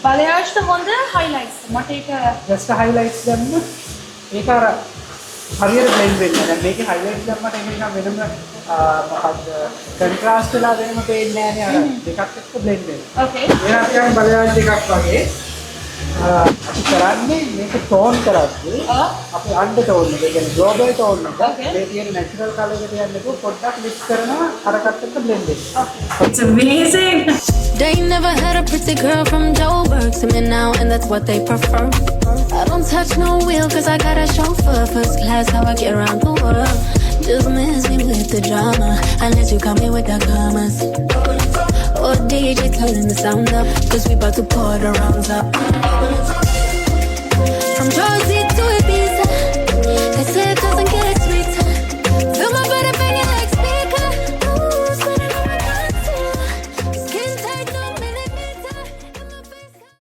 බලයාෂ්ට හොඳ highlights. මට ඒක just highlights දැම්ම ඒක අර හරියට blend වෙන්නේ. දැන් මේකේ highlights දැම්මට ඒක නිකන් වෙනම මොකක්ද contrast වෙලා වෙනම පේන්නේ නැහැ නේ අර දෙකක් එක්ක blend වෙනවා. Okay. ඒකට කියන්නේ බලයාෂ් දෙකක් වගේ අපි කරන්නේ මේක tone කරද්දී අපි අnder tone එක කියන්නේ global tone එක මේ තියෙන natural color එකට යන්නේ පොඩ්ඩක් mix කරනවා අරකට එක්ක blend වෙනවා. It's amazing. They never had a pretty girl from Joburg to me now, and that's what they prefer. I don't touch no wheel cause I got a chauffeur. First class, how I get around the world. Just miss me with the drama, unless you come in with the commas. Oh DJ, turn the sound up, cause we about to pour the rounds up. From Jersey